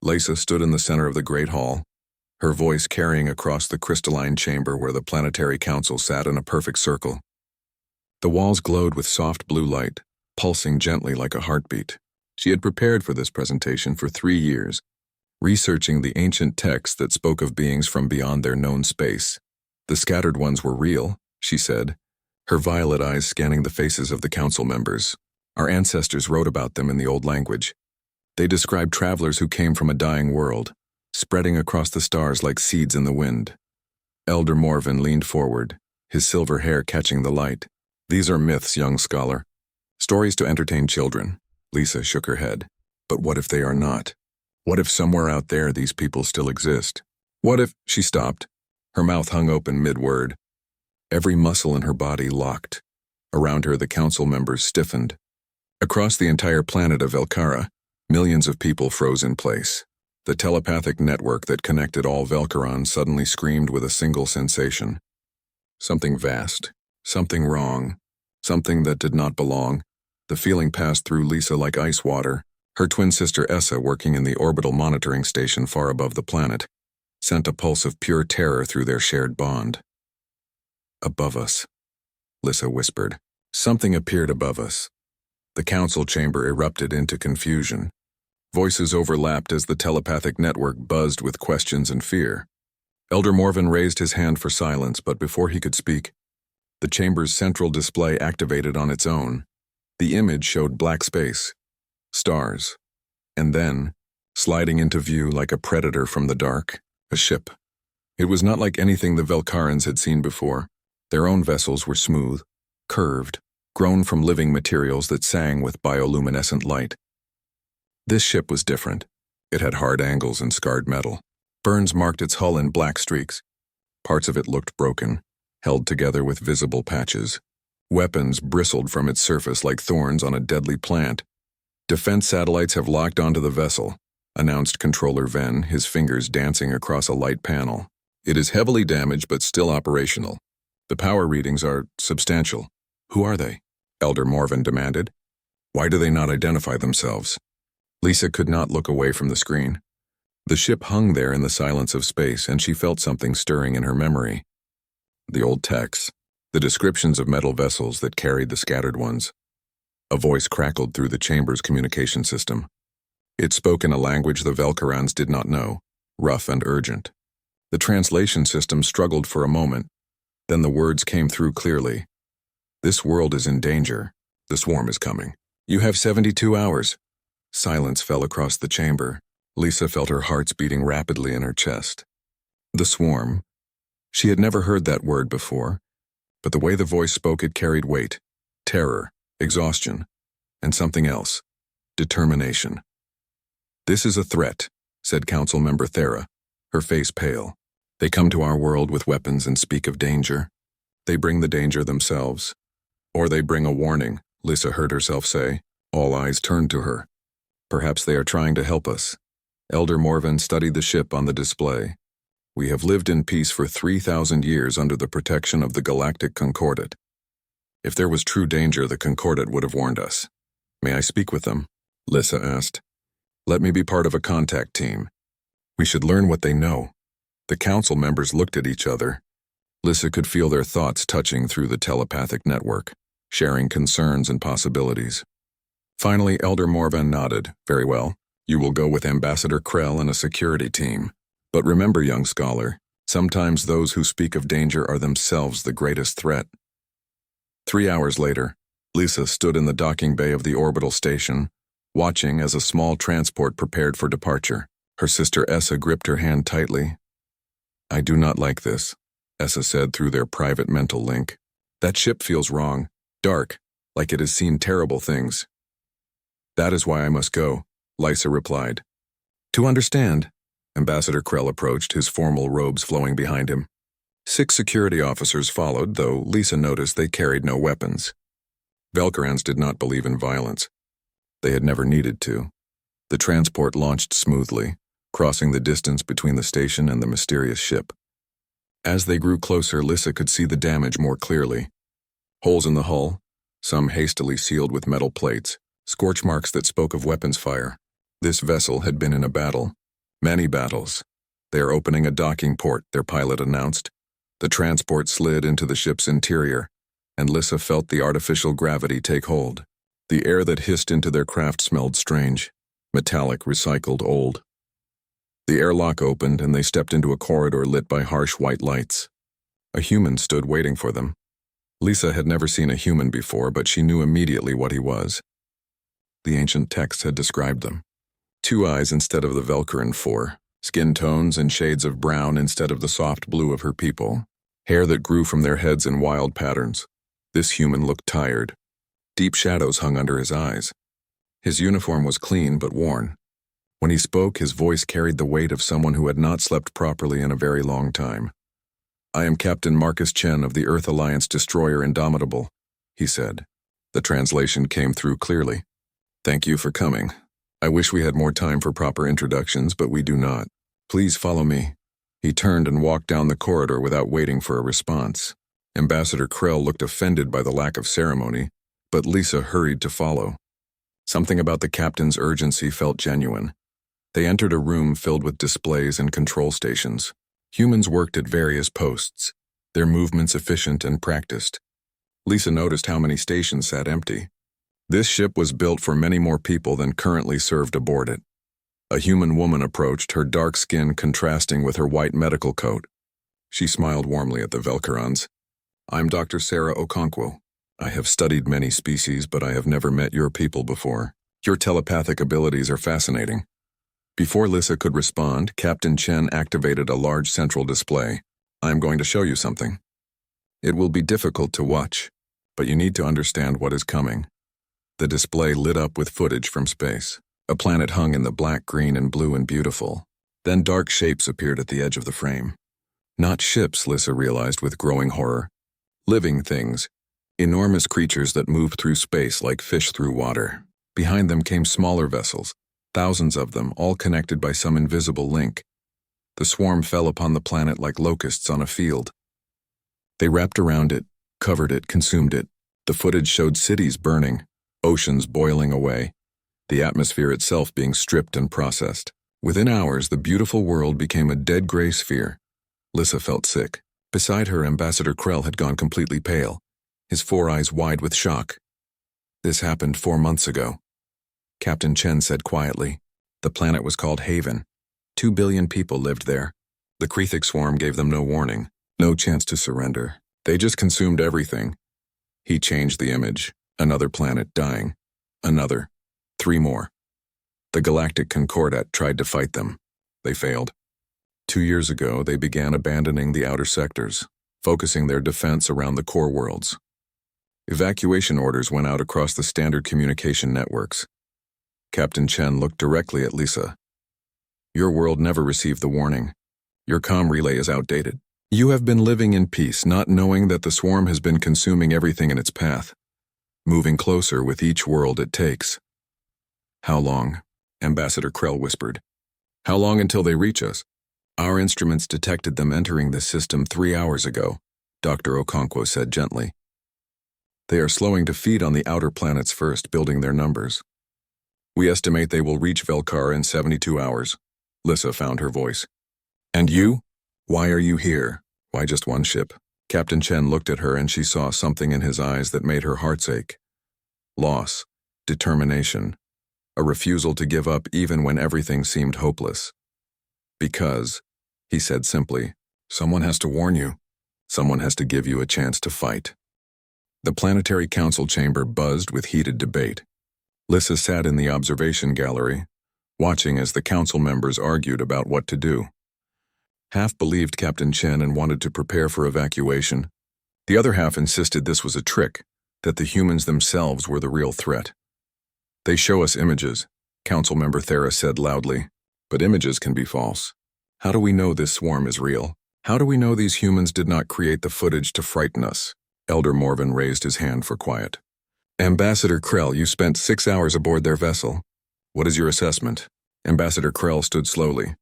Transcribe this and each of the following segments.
Lisa stood in the center of the great hall, her voice carrying across the crystalline chamber where the planetary council sat in a perfect circle. The walls glowed with soft blue light, pulsing gently like a heartbeat. She had prepared for this presentation for 3 years, researching the ancient texts that spoke of beings from beyond their known space. The scattered ones were real, she said, her violet eyes scanning the faces of the council members. Our ancestors wrote about them in the old language. They described travelers who came from a dying world, spreading across the stars like seeds in the wind. Elder Morven leaned forward, his silver hair catching the light. These are myths, young scholar. Stories to entertain children. Lisa shook her head. But what if they are not? What if somewhere out there these people still exist? What if— She stopped. Her mouth hung open mid-word. Every muscle in her body locked. Around her, the council members stiffened. Across the entire planet of Velkara, millions of people froze in place. The telepathic network that connected all Velkarans suddenly screamed with a single sensation. Something vast, something wrong, something that did not belong. The feeling passed through Lisa like ice water. Her twin sister Essa, working in the orbital monitoring station far above the planet, sent a pulse of pure terror through their shared bond. Above us, Lisa whispered. Something appeared above us. The council chamber erupted into confusion. Voices overlapped as the telepathic network buzzed with questions and fear. Elder Morven raised his hand for silence, but before he could speak, the chamber's central display activated on its own. The image showed black space, stars, and then, sliding into view like a predator from the dark, a ship. It was not like anything the Velkarans had seen before. Their own vessels were smooth, curved, grown from living materials that sang with bioluminescent light. This ship was different. It had hard angles and scarred metal. Burns marked its hull in black streaks. Parts of it looked broken, held together with visible patches. Weapons bristled from its surface like thorns on a deadly plant. Defense satellites have locked onto the vessel, announced Controller Venn, his fingers dancing across a light panel. It is heavily damaged but still operational. The power readings are substantial. Who are they? Elder Morven demanded. Why do they not identify themselves? Lisa could not look away from the screen. The ship hung there in the silence of space, and she felt something stirring in her memory. The old texts, the descriptions of metal vessels that carried the scattered ones. A voice crackled through the chamber's communication system. It spoke in a language the Velkarans did not know, rough and urgent. The translation system struggled for a moment, then the words came through clearly. This world is in danger. The swarm is coming. You have 72 hours. Silence fell across the chamber. Lisa felt her hearts beating rapidly in her chest. The swarm. She had never heard that word before, but the way the voice spoke, it carried weight, terror, exhaustion, and something else, determination. This is a threat, said Council Member Thera, her face pale. They come to our world with weapons and speak of danger. They bring the danger themselves. Or they bring a warning, Lisa heard herself say. All eyes turned to her. Perhaps they are trying to help us. Elder Morven studied the ship on the display. We have lived in peace for 3,000 years under the protection of the Galactic Concordat. If there was true danger, the Concordat would have warned us. May I speak with them? Lisa asked. Let me be part of a contact team. We should learn what they know. The council members looked at each other. Lisa could feel their thoughts touching through the telepathic network, sharing concerns and possibilities. Finally, Elder Morven nodded. Very well. You will go with Ambassador Krell and a security team. But remember, young scholar, sometimes those who speak of danger are themselves the greatest threat. 3 hours later, Lisa stood in the docking bay of the orbital station, watching as a small transport prepared for departure. Her sister Essa gripped her hand tightly. I do not like this, Essa said through their private mental link. That ship feels wrong, dark, like it has seen terrible things. That is why I must go, Lisa replied. To understand. Ambassador Krell approached, his formal robes flowing behind him. 6 security officers followed, though Lisa noticed they carried no weapons. Velkarans did not believe in violence. They had never needed to. The transport launched smoothly, crossing the distance between the station and the mysterious ship. As they grew closer, Lisa could see the damage more clearly. Holes in the hull, some hastily sealed with metal plates, scorch marks that spoke of weapons fire. This vessel had been in a battle, Many battles. They are opening a docking port, their pilot announced. The transport slid into the ship's interior, and Lissa felt the artificial gravity take hold. The air that hissed into their craft smelled strange, metallic, recycled, old. The airlock opened and they stepped into a corridor lit by harsh white lights. A human stood waiting for them. Lisa had never seen a human before, but she knew immediately what he was. The ancient text had described them. 2 eyes instead of the Velcarin 4, skin tones and shades of brown instead of the soft blue of her people, hair that grew from their heads in wild patterns. This human looked tired. Deep shadows hung under his eyes. His uniform was clean but worn. When he spoke, his voice carried the weight of someone who had not slept properly in a very long time. "I am Captain Marcus Chen of the Earth Alliance destroyer Indomitable," he said. The translation came through clearly. "Thank you for coming. I wish we had more time for proper introductions, but we do not. Please follow me." He turned and walked down the corridor without waiting for a response. Ambassador Krell looked offended by the lack of ceremony, but Lisa hurried to follow. Something about the captain's urgency felt genuine. They entered a room filled with displays and control stations. Humans worked at various posts, their movements efficient and practiced. Lisa noticed how many stations sat empty. This ship was built for many more people than currently served aboard it. A human woman approached, her dark skin contrasting with her white medical coat. She smiled warmly at the Velcarons. "I'm Dr. Sarah Okonkwo. I have studied many species, but I have never met your people before. Your telepathic abilities are fascinating." Before Lissa could respond, Captain Chen activated a large central display. "I'm going to show you something. It will be difficult to watch, but you need to understand what is coming." The display lit up with footage from space. A planet hung in the black, green, and blue and beautiful. Then dark shapes appeared at the edge of the frame. Not ships, Lissa realized with growing horror. Living things. Enormous creatures that moved through space like fish through water. Behind them came smaller vessels, thousands of them, all connected by some invisible link. The swarm fell upon the planet like locusts on a field. They wrapped around it, covered it, consumed it. The footage showed cities burning, oceans boiling away, the atmosphere itself being stripped and processed. Within hours, the beautiful world became a dead gray sphere. Lissa felt sick. Beside her, Ambassador Krell had gone completely pale, his 4 eyes wide with shock. "This happened 4 months ago," Captain Chen said quietly. The planet was called Haven. 2 billion people lived there. The Krethic swarm gave them no warning, no chance to surrender. They just consumed everything. He changed the image. Another planet dying. Another. 3 more. The Galactic Concordat tried to fight them. They failed. 2 years ago, they began abandoning the outer sectors, focusing their defense around the core worlds. Evacuation orders went out across the standard communication networks. Captain Chen looked directly at Lisa. "Your world never received the warning. Your comm relay is outdated. You have been living in peace, not knowing that the swarm has been consuming everything in its path, moving closer with each world it takes." "How long?" Ambassador Krell whispered. "How long until they reach us?" "Our instruments detected them entering the system 3 hours ago," Dr. Okonkwo said gently. "They are slowing to feed on the outer planets first, building their numbers. We estimate they will reach Velcar in 72 hours. Lissa found her voice. "And you? Why are you here? Why just one ship?" Captain Chen looked at her and she saw something in his eyes that made her heart ache. Loss, determination, a refusal to give up even when everything seemed hopeless. "Because," he said simply, "someone has to warn you. Someone has to give you a chance to fight." The planetary council chamber buzzed with heated debate. Lissa sat in the observation gallery, watching as the council members argued about what to do. Half believed Captain Chen and wanted to prepare for evacuation. The other half insisted this was a trick, that the humans themselves were the real threat. "They show us images," Council Member Thera said loudly, "but images can be false. How do we know this swarm is real? How do we know these humans did not create the footage to frighten us?" Elder Morven raised his hand for quiet. "Ambassador Krell, you spent 6 hours aboard their vessel. What is your assessment?" Ambassador Krell stood slowly.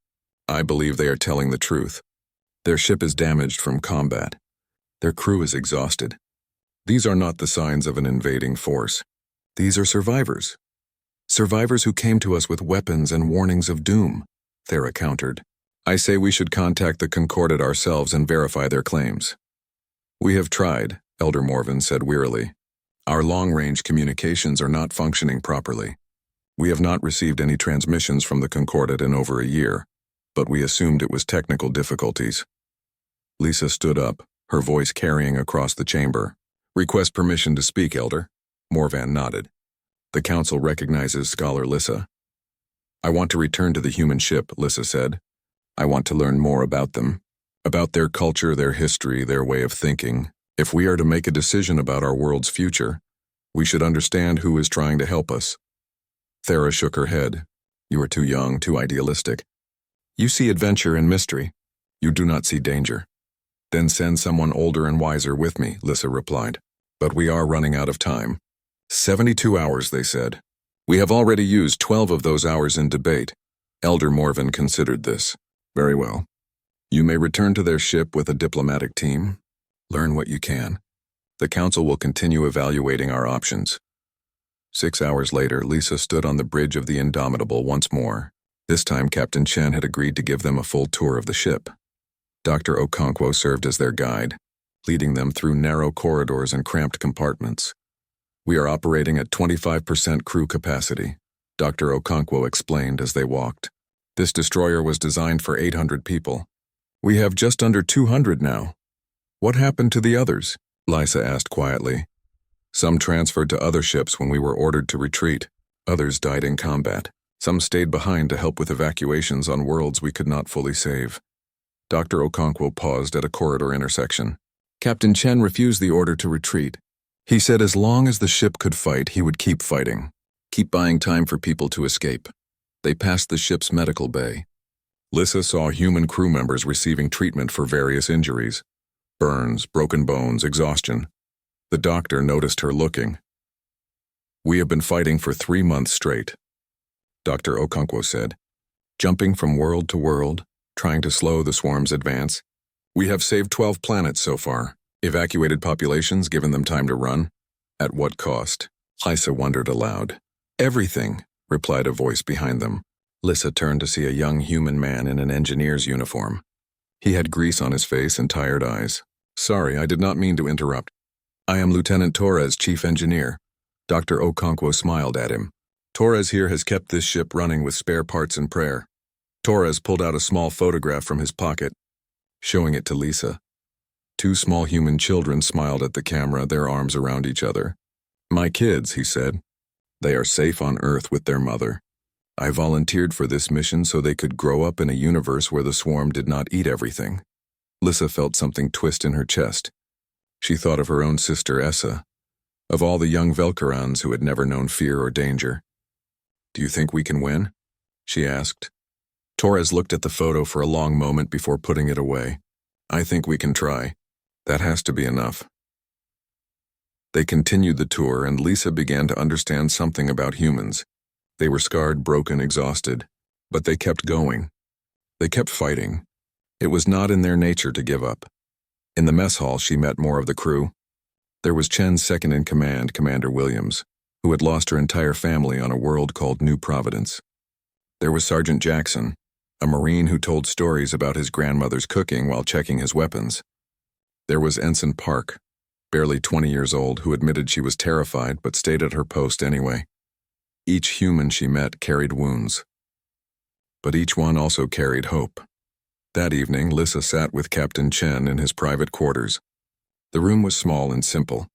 "I believe they are telling the truth. Their ship is damaged from combat. Their crew is exhausted. These are not the signs of an invading force. These are survivors. Survivors who came to us with weapons and warnings of doom. Thera countered. I say we should contact the Concordat ourselves and verify their claims. We have tried, Elder Morven said wearily. Our long-range communications are not functioning properly. We have not received any transmissions from the Concordat in over a year, but we assumed it was technical difficulties. Lisa stood up, her voice carrying across the chamber. Request permission to speak, Elder. Morvan nodded. The council recognizes Scholar Lissa. I want to return to the human ship, Lissa said. I want to learn more about them, about their culture, their history, their way of thinking. If we are to make a decision about our world's future, we should understand who is trying to help us. Thera shook her head. You are too young, too idealistic. You see adventure and mystery. You do not see danger. Then send someone older and wiser with me, Lissa replied. But we are running out of time. 72 hours, they said. We have already used 12 of those hours in debate. Elder Morven considered this. Very well. You may return to their ship with a diplomatic team. Learn what you can. The council will continue evaluating our options. 6 hours later, Lisa stood on the bridge of the Indomitable once more. This time, Captain Chen had agreed to give them a full tour of the ship. Dr. Okonkwo served as their guide, leading them through narrow corridors and cramped compartments. We are operating at 25% crew capacity, Dr. Okonkwo explained as they walked. This destroyer was designed for 800 people. We have just under 200 now. What happened to the others? Lisa asked quietly. Some transferred to other ships when we were ordered to retreat. Others died in combat. Some stayed behind to help with evacuations on worlds we could not fully save. Dr. Okonkwo paused at a corridor intersection. Captain Chen refused the order to retreat. He said as long as the ship could fight, he would keep fighting. Keep buying time for people to escape. They passed the ship's medical bay. Lissa saw human crew members receiving treatment for various injuries. Burns, broken bones, exhaustion. The doctor noticed her looking. We have been fighting for 3 months straight, Dr. Okonkwo said, jumping from world to world, trying to slow the swarm's advance. We have saved 12 planets so far, evacuated populations, given them time to run. At what cost? Lisa wondered aloud. Everything, replied a voice behind them. Lissa turned to see a young human man in an engineer's uniform. He had grease on his face and tired eyes. Sorry, I did not mean to interrupt. I am Lieutenant Torres, Chief Engineer. Dr. Okonkwo smiled at him. Torres here has kept this ship running with spare parts and prayer. Torres pulled out a small photograph from his pocket, showing it to Lisa. 2 small human children smiled at the camera, their arms around each other. My kids, he said. They are safe on Earth with their mother. I volunteered for this mission so they could grow up in a universe where the swarm did not eat everything. Lissa felt something twist in her chest. She thought of her own sister Essa, of all the young Velkarans who had never known fear or danger. Do you think we can win? She asked. Torres looked at the photo for a long moment before putting it away. I think we can try. That has to be enough. They continued the tour, and Lisa began to understand something about humans. They were scarred, broken, exhausted, but they kept going. They kept fighting. It was not in their nature to give up. In the mess hall, she met more of the crew. There was Chen's second-in-command, Commander Williams, who had lost her entire family on a world called New Providence. There was Sergeant Jackson, a Marine who told stories about his grandmother's cooking while checking his weapons. There was Ensign Park, barely 20 years old, who admitted she was terrified but stayed at her post anyway. Each human she met carried wounds, but each one also carried hope. That evening, Lissa sat with Captain Chen in his private quarters. The room was small and simple.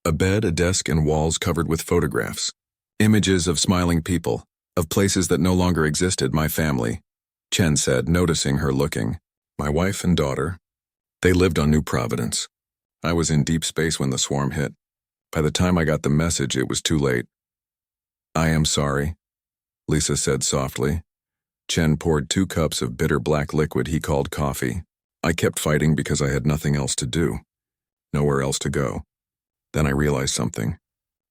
A bed, a desk, and walls covered with photographs. Images of smiling people, of places that no longer existed, my family, Chen said, noticing her looking. My wife and daughter. They lived on New Providence. I was in deep space when the swarm hit. By the time I got the message, it was too late. I am sorry, Lissa said softly. Chen poured 2 cups of bitter black liquid he called coffee. I kept fighting because I had nothing else to do. Nowhere else to go. Then I realized something.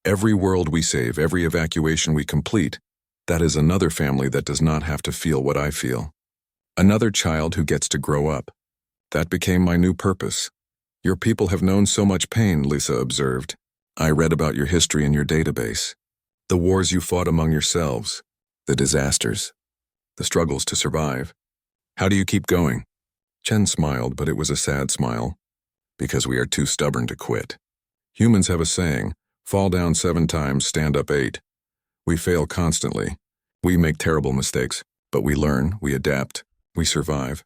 Every world we save, every evacuation we complete, that is another family that does not have to feel what I feel. Another child who gets to grow up. That became my new purpose. Your people have known so much pain, Lissa observed. I read about your history in your database. The wars you fought among yourselves. The disasters. the struggles to survive. How do you keep going? Chen smiled, but it was a sad smile. Because we are too stubborn to quit. Humans have a saying, fall down 7 times, stand up 8. We fail constantly. We make terrible mistakes, but we learn, we adapt, we survive.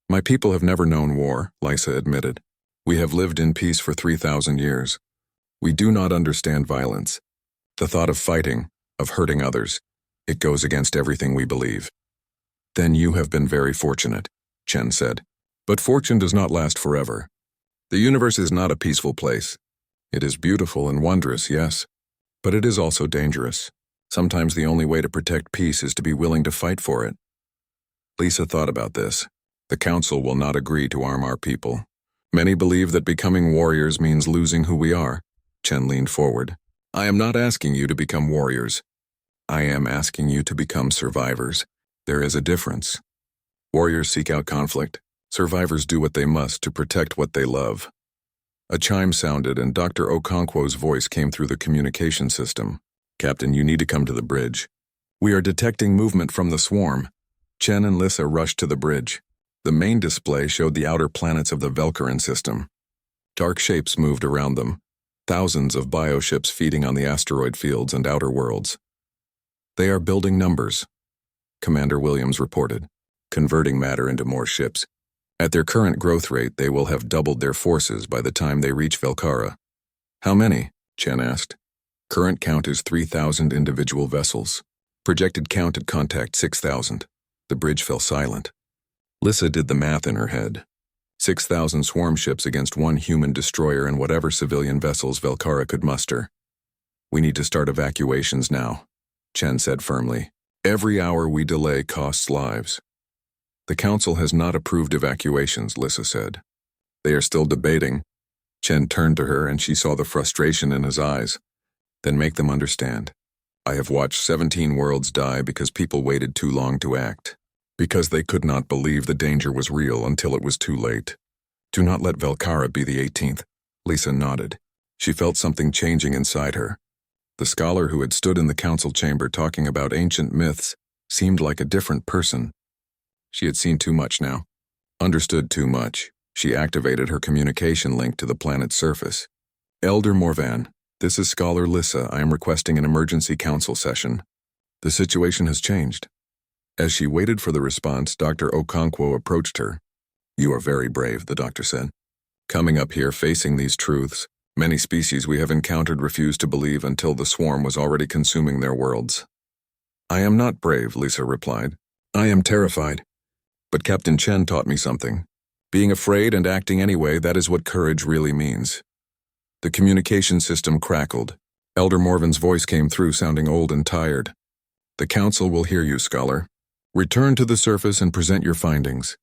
My people have never known war, Lysa admitted. We have lived in peace for 3,000 years. We do not understand violence. The thought of fighting, of hurting others, it goes against everything we believe. Then you have been very fortunate, Chen said. But fortune does not last forever. The universe is not a peaceful place. It is beautiful and wondrous, yes, but it is also dangerous. Sometimes the only way to protect peace is to be willing to fight for it. Lisa thought about this. The council will not agree to arm our people. Many believe that becoming warriors means losing who we are. Chen leaned forward. I am not asking you to become warriors. I am asking you to become survivors. There is a difference. Warriors seek out conflict. Survivors do what they must to protect what they love. A chime sounded and Dr. Okonkwo's voice came through the communication system. Captain, you need to come to the bridge. We are detecting movement from the swarm. Chen and Lisa rushed to the bridge. The main display showed the outer planets of the Velkaran system. Dark shapes moved around them. Thousands of bioships feeding on the asteroid fields and outer worlds. They are building numbers, Commander Williams reported, converting matter into more ships. At their current growth rate, they will have doubled their forces by the time they reach Velkara. How many? Chen asked. Current count is 3,000 individual vessels. Projected count at contact 6,000. The bridge fell silent. Lissa did the math in her head. 6,000 swarm ships against 1 human destroyer and whatever civilian vessels Velkara could muster. We need to start evacuations now, Chen said firmly. Every hour we delay costs lives. The council has not approved evacuations, Lissa said. They are still debating. Chen turned to her and she saw the frustration in his eyes. Then make them understand. I have watched 17 worlds die because people waited too long to act. Because they could not believe the danger was real until it was too late. Do not let Velkara be the 18th. Lisa nodded. She felt something changing inside her. The scholar who had stood in the council chamber talking about ancient myths seemed like a different person. She had seen too much now. Understood too much. She activated her communication link to the planet's surface. Elder Morvan, this is Scholar Lissa. I am requesting an emergency council session. The situation has changed. As she waited for the response, Dr. Okonkwo approached her. You are very brave, the doctor said. Coming up here facing these truths, many species we have encountered refused to believe until the swarm was already consuming their worlds. I am not brave, Lisa replied. I am terrified. But Captain Chen taught me something. Being afraid and acting anyway, that is what courage really means. The communication system crackled. Elder Morvan's voice came through sounding old and tired. The council will hear you, scholar. Return to the surface and present your findings.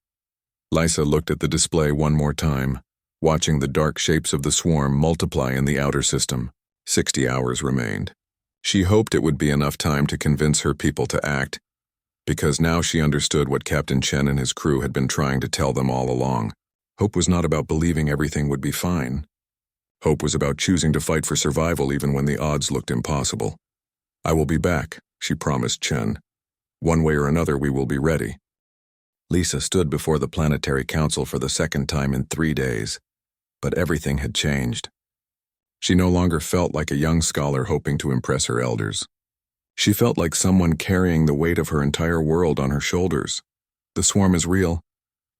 Lysa looked at the display one more time, watching the dark shapes of the swarm multiply in the outer system. 60 hours remained. She hoped it would be enough time to convince her people to act, because now she understood what Captain Chen and his crew had been trying to tell them all along. Hope was not about believing everything would be fine. Hope was about choosing to fight for survival even when the odds looked impossible. I will be back, she promised Chen. One way or another, we will be ready. Lisa stood before the Planetary Council for the second time in 3 days, but everything had changed. She no longer felt like a young scholar hoping to impress her elders. She felt like someone carrying the weight of her entire world on her shoulders. The swarm is real,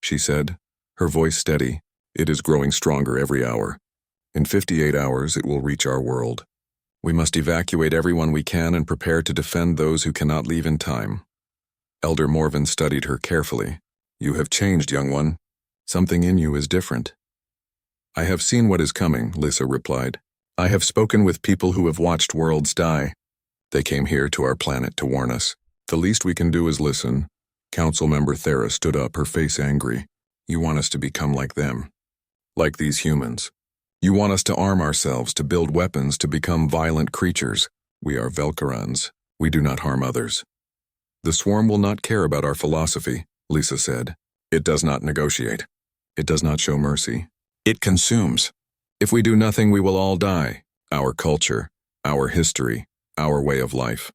she said, her voice steady. It is growing stronger every hour. In 58 hours, it will reach our world. We must evacuate everyone we can and prepare to defend those who cannot leave in time. Elder Morvan studied her carefully. You have changed, young one. Something in you is different. I have seen what is coming, Lisa replied. I have spoken with people who have watched worlds die. They came here to our planet to warn us. The least we can do is listen. Council member Thera stood up, her face angry. You want us to become like them. Like these humans. You want us to arm ourselves, to build weapons, to become violent creatures. We are Velkarans. We do not harm others. The swarm will not care about our philosophy, Lisa said. It does not negotiate. It does not show mercy. It consumes. If we do nothing, we will all die. Our culture, our history, our way of life.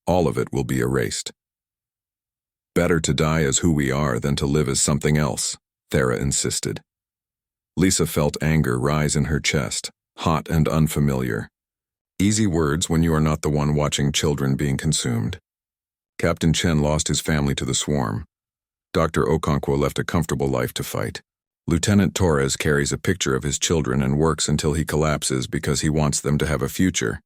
All of it will be erased. Better to die as who we are than to live as something else, Thera insisted. Lisa felt anger rise in her chest, hot and unfamiliar. Easy words when you are not the one watching children being consumed. Captain Chen lost his family to the swarm. Dr. Okonkwo left a comfortable life to fight. Lieutenant Torres carries a picture of his children and works until he collapses because he wants them to have a future.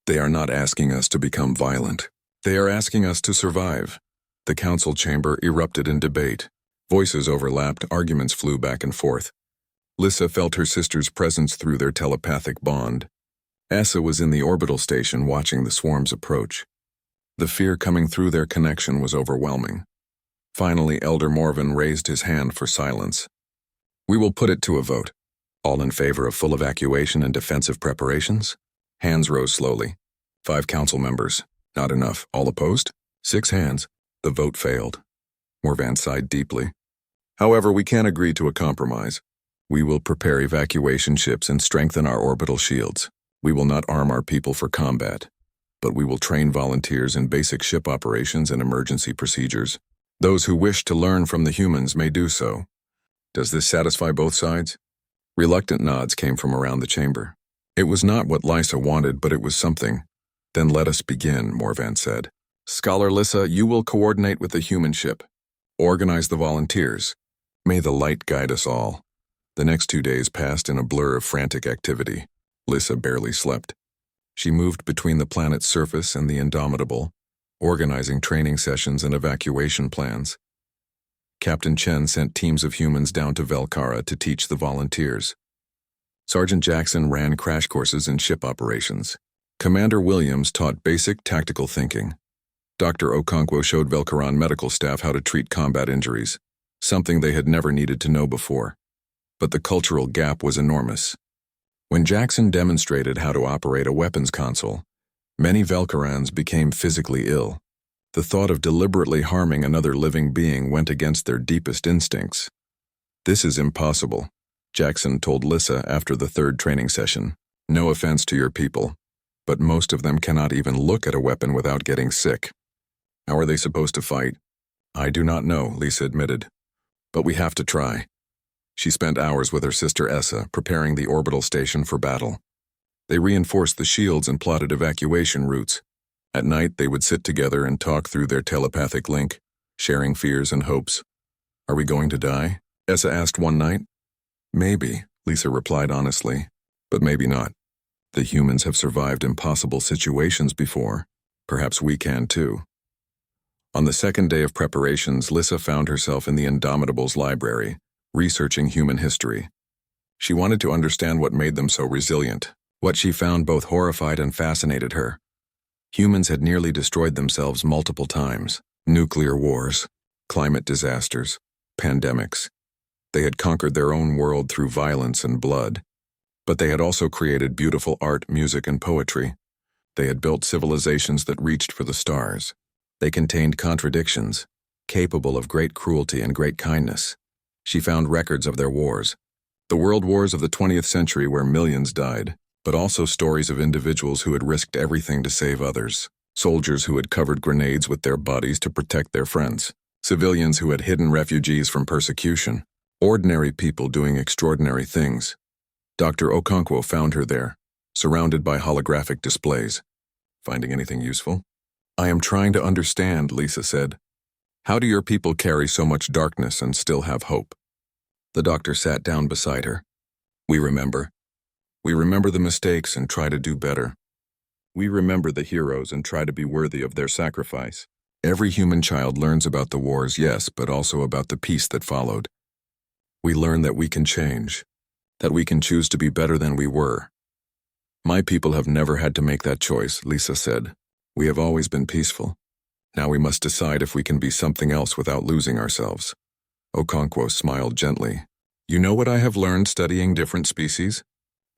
They are not asking us to become violent. They are asking us to survive. The council chamber erupted in debate. Voices overlapped, arguments flew back and forth. Lissa felt her sister's presence through their telepathic bond. Asa was in the orbital station watching the swarms approach. The fear coming through their connection was overwhelming. Finally, Elder Morven raised his hand for silence. We will put it to a vote. All in favor of full evacuation and defensive preparations? Hands rose slowly. 5 council members. Not enough. All opposed? 6 hands. The vote failed. Morvan sighed deeply. However, we can agree to a compromise. We will prepare evacuation ships and strengthen our orbital shields. We will not arm our people for combat, but we will train volunteers in basic ship operations and emergency procedures. Those who wish to learn from the humans may do so. Does this satisfy both sides? Reluctant nods came from around the chamber. It was not what Lysa wanted, but it was something. Then let us begin, Morvan said. Scholar Lissa, you will coordinate with the human ship. Organize the volunteers. May the light guide us all. The next 2 days passed in a blur of frantic activity. Lissa barely slept. She moved between the planet's surface and the Indomitable, organizing training sessions and evacuation plans. Captain Chen sent teams of humans down to Velkara to teach the volunteers. Sergeant Jackson ran crash courses in ship operations. Commander Williams taught basic tactical thinking. Dr. Okonkwo showed Velkaran medical staff how to treat combat injuries, something they had never needed to know before. But the cultural gap was enormous. When Jackson demonstrated how to operate a weapons console, many Velkarans became physically ill. The thought of deliberately harming another living being went against their deepest instincts. This is impossible, Jackson told Lissa after the 3rd training session. No offense to your people, but most of them cannot even look at a weapon without getting sick. How are they supposed to fight? I do not know, Lisa admitted. But we have to try. She spent hours with her sister Essa, preparing the orbital station for battle. They reinforced the shields and plotted evacuation routes. At night, they would sit together and talk through their telepathic link, sharing fears and hopes. Are we going to die? Essa asked one night. Maybe, Lisa replied honestly, but maybe not. The humans have survived impossible situations before. Perhaps we can too. On the 2nd day of preparations, Lissa found herself in the Indomitable's library, researching human history. She wanted to understand what made them so resilient. What she found both horrified and fascinated her. Humans had nearly destroyed themselves multiple times. Nuclear wars, climate disasters, pandemics. They had conquered their own world through violence and blood. But they had also created beautiful art, music, and poetry. They had built civilizations that reached for the stars. They contained contradictions, capable of great cruelty and great kindness. She found records of their wars. The world wars of the 20th century where millions died, but also stories of individuals who had risked everything to save others. Soldiers who had covered grenades with their bodies to protect their friends. Civilians who had hidden refugees from persecution. Ordinary people doing extraordinary things. Dr. Okonkwo found her there, surrounded by holographic displays. Finding anything useful? I am trying to understand, Lisa said. How do your people carry so much darkness and still have hope? The doctor sat down beside her. We remember. We remember the mistakes and try to do better. We remember the heroes and try to be worthy of their sacrifice. Every human child learns about the wars, yes, but also about the peace that followed. We learn that we can change, that we can choose to be better than we were. My people have never had to make that choice, Lisa said. We have always been peaceful. Now we must decide if we can be something else without losing ourselves. Okonkwo smiled gently. You know what I have learned studying different species?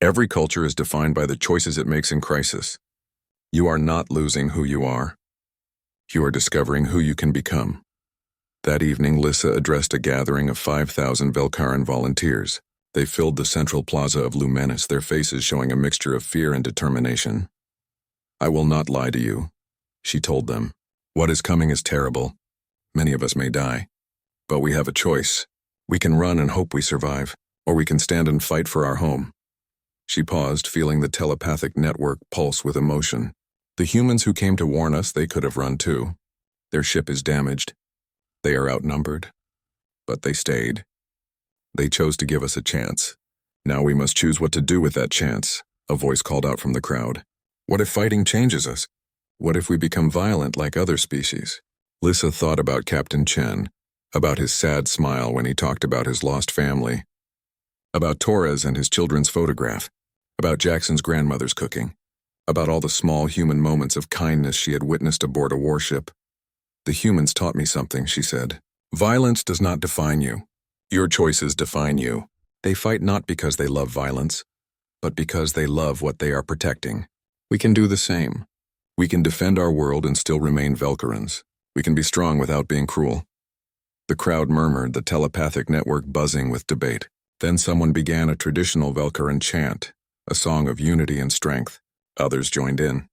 Every culture is defined by the choices it makes in crisis. You are not losing who you are. You are discovering who you can become. That evening, Lissa addressed a gathering of 5,000 Velkaran volunteers. They filled the central plaza of Lumenis, their faces showing a mixture of fear and determination. I will not lie to you, she told them. What is coming is terrible. Many of us may die. But we have a choice. We can run and hope we survive, or we can stand and fight for our home. She paused, feeling the telepathic network pulse with emotion. The humans who came to warn us, they could have run too. Their ship is damaged. They are outnumbered. But they stayed. They chose to give us a chance. Now we must choose what to do with that chance, a voice called out from the crowd. What if fighting changes us? What if we become violent like other species? Lissa thought about Captain Chen, about his sad smile when he talked about his lost family, about Torres and his children's photograph, about Jackson's grandmother's cooking, about all the small human moments of kindness she had witnessed aboard a warship. The humans taught me something, she said. Violence does not define you. Your choices define you. They fight not because they love violence, but because they love what they are protecting. We can do the same. We can defend our world and still remain Velkarans. We can be strong without being cruel. The crowd murmured, the telepathic network buzzing with debate. Then someone began a traditional Velkaran chant, a song of unity and strength. Others joined in.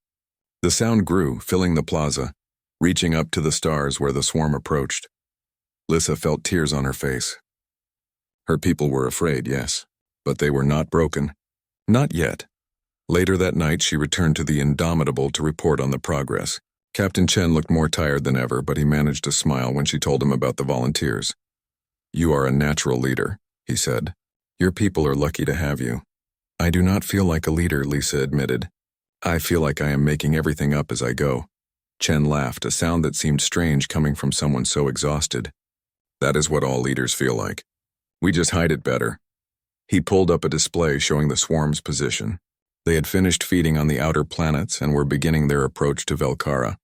The sound grew, filling the plaza, reaching up to the stars where the swarm approached. Lissa felt tears on her face. Her people were afraid, yes, but they were not broken. Not yet. Later that night, she returned to the Indomitable to report on the progress. Captain Chen looked more tired than ever, but he managed to smile when she told him about the volunteers. You are a natural leader, he said. Your people are lucky to have you. I do not feel like a leader, Lissa admitted. I feel like I am making everything up as I go. Chen laughed, a sound that seemed strange coming from someone so exhausted. That is what all leaders feel like. We just hide it better. He pulled up a display showing the swarm's position. They had finished feeding on the outer planets and were beginning their approach to Velkara.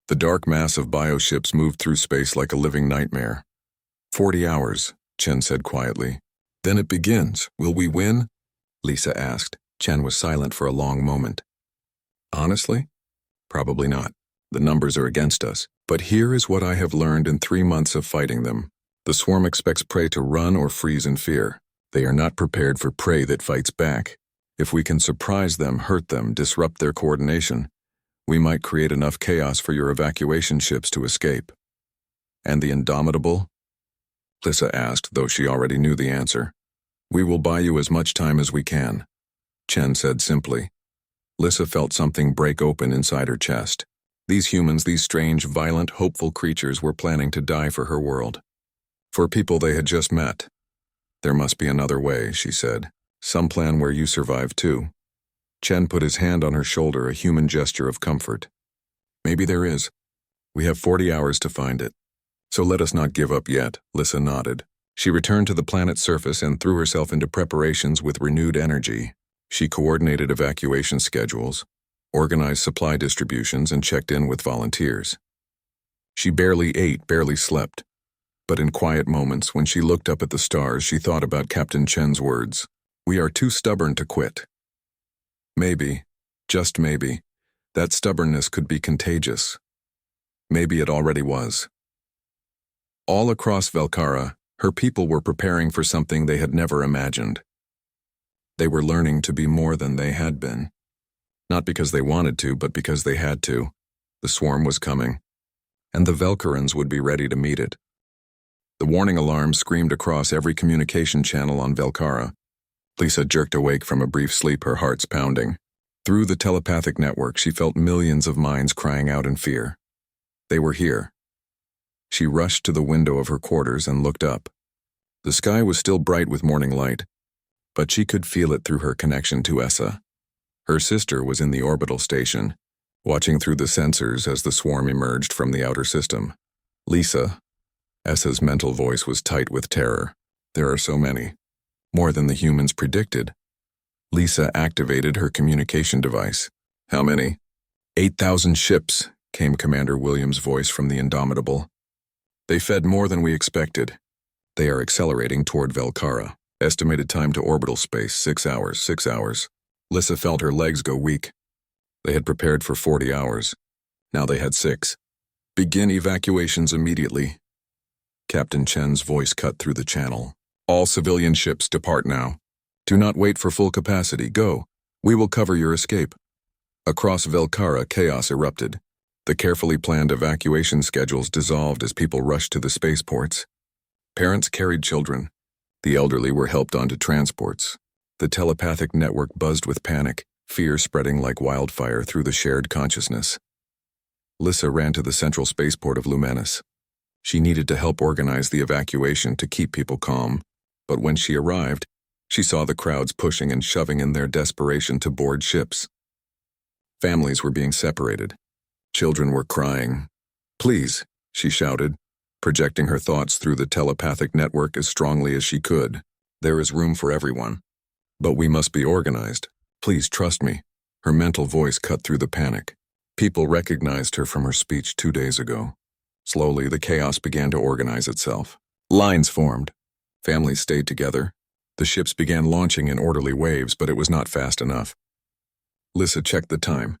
The dark mass of bioships moved through space like a living nightmare. 40 hours, Chen said quietly. Then it begins. Will we win? Lissa asked. Chen was silent for a long moment. Honestly? Probably not. The numbers are against us. But here is what I have learned in 3 months of fighting them. The swarm expects prey to run or freeze in fear. They are not prepared for prey that fights back. If we can surprise them, hurt them, disrupt their coordination, we might create enough chaos for your evacuation ships to escape. And the Indomitable? Lissa asked, though she already knew the answer. We will buy you as much time as we can, Chen said simply. Lissa felt something break open inside her chest. These humans, these strange, violent, hopeful creatures were planning to die for her world. For people they had just met. There must be another way, she said. Some plan where you survive too. Chen put his hand on her shoulder, a human gesture of comfort. Maybe there is. We have 40 hours to find it. So let us not give up yet, Lissa nodded. She returned to the planet's surface and threw herself into preparations with renewed energy. She coordinated evacuation schedules, organized supply distributions, and checked in with volunteers. She barely ate, barely slept. But in quiet moments, when she looked up at the stars, she thought about Captain Chen's words. We are too stubborn to quit. Maybe, just maybe, that stubbornness could be contagious. Maybe it already was. All across Velkara, her people were preparing for something they had never imagined. They were learning to be more than they had been. Not because they wanted to, but because they had to. The swarm was coming, and the Velkarans would be ready to meet it. The warning alarm screamed across every communication channel on Velkara. Lissa jerked awake from a brief sleep, her heart's pounding. Through the telepathic network, she felt millions of minds crying out in fear. They were here. She rushed to the window of her quarters and looked up. The sky was still bright with morning light, but she could feel it through her connection to Essa. Her sister was in the orbital station, watching through the sensors as the swarm emerged from the outer system. Lissa, Essa's mental voice was tight with terror. There are so many. More than the humans predicted. Lissa activated her communication device. How many? 8,000 ships, came Commander Williams' voice from the Indomitable. They fed more than we expected. They are accelerating toward Velkara. Estimated time to orbital space, 6 hours, 6 hours. Lissa felt her legs go weak. They had prepared for 40 hours. Now they had 6. Begin evacuations immediately. Captain Chen's voice cut through the channel. All civilian ships depart now. Do not wait for full capacity. Go. We will cover your escape. Across Velkara, chaos erupted. The carefully planned evacuation schedules dissolved as people rushed to the spaceports. Parents carried children. The elderly were helped onto transports. The telepathic network buzzed with panic, fear spreading like wildfire through the shared consciousness. Lissa ran to the central spaceport of Lumanus. She needed to help organize the evacuation to keep people calm, but when she arrived, she saw the crowds pushing and shoving in their desperation to board ships. Families were being separated. Children were crying. "Please," she shouted, projecting her thoughts through the telepathic network as strongly as she could. "There is room for everyone. But we must be organized. Please trust me." Her mental voice cut through the panic. People recognized her from her speech 2 days ago. Slowly, the chaos began to organize itself. Lines formed. Families stayed together. The ships began launching in orderly waves, but it was not fast enough. Lissa checked the time.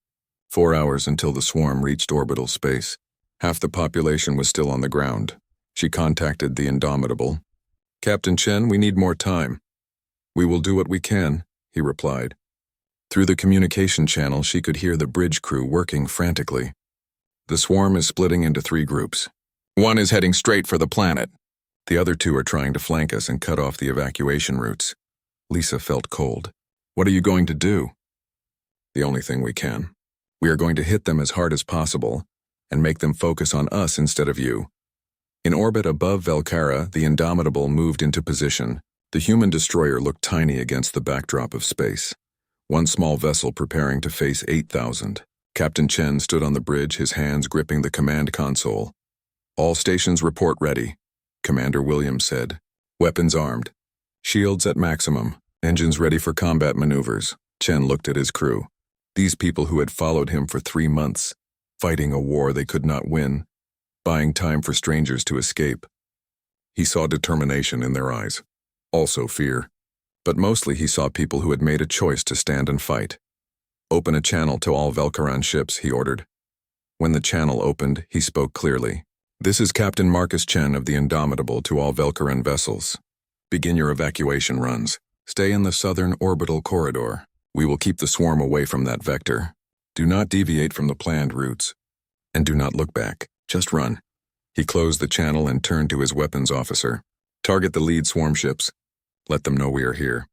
4 hours until the swarm reached orbital space. Half the population was still on the ground. She contacted the Indomitable. "Captain Chen, we need more time." "We will do what we can," he replied. Through the communication channel, she could hear the bridge crew working frantically. "The swarm is splitting into 3 groups. One is heading straight for the planet. The other 2 are trying to flank us and cut off the evacuation routes." Lisa felt cold. "What are you going to do?" "The only thing we can. We are going to hit them as hard as possible and make them focus on us instead of you." In orbit above Velcara, the Indomitable moved into position. The human destroyer looked tiny against the backdrop of space. One small vessel preparing to face 8,000. Captain Chen stood on the bridge, his hands gripping the command console. "All stations report ready," Commander Williams said. "Weapons armed. Shields at maximum. Engines ready for combat maneuvers." Chen looked at his crew. These people who had followed him for 3 months, fighting a war they could not win, buying time for strangers to escape. He saw determination in their eyes. Also fear. But mostly he saw people who had made a choice to stand and fight. "Open a channel to all Velcaran ships," he ordered. When the channel opened, he spoke clearly. "This is Captain Marcus Chen of the Indomitable to all Velcaran vessels. Begin your evacuation runs. Stay in the southern orbital corridor. We will keep the swarm away from that vector. Do not deviate from the planned routes. And do not look back. Just run." He closed the channel and turned to his weapons officer. "Target the lead swarm ships. Let them know we are here."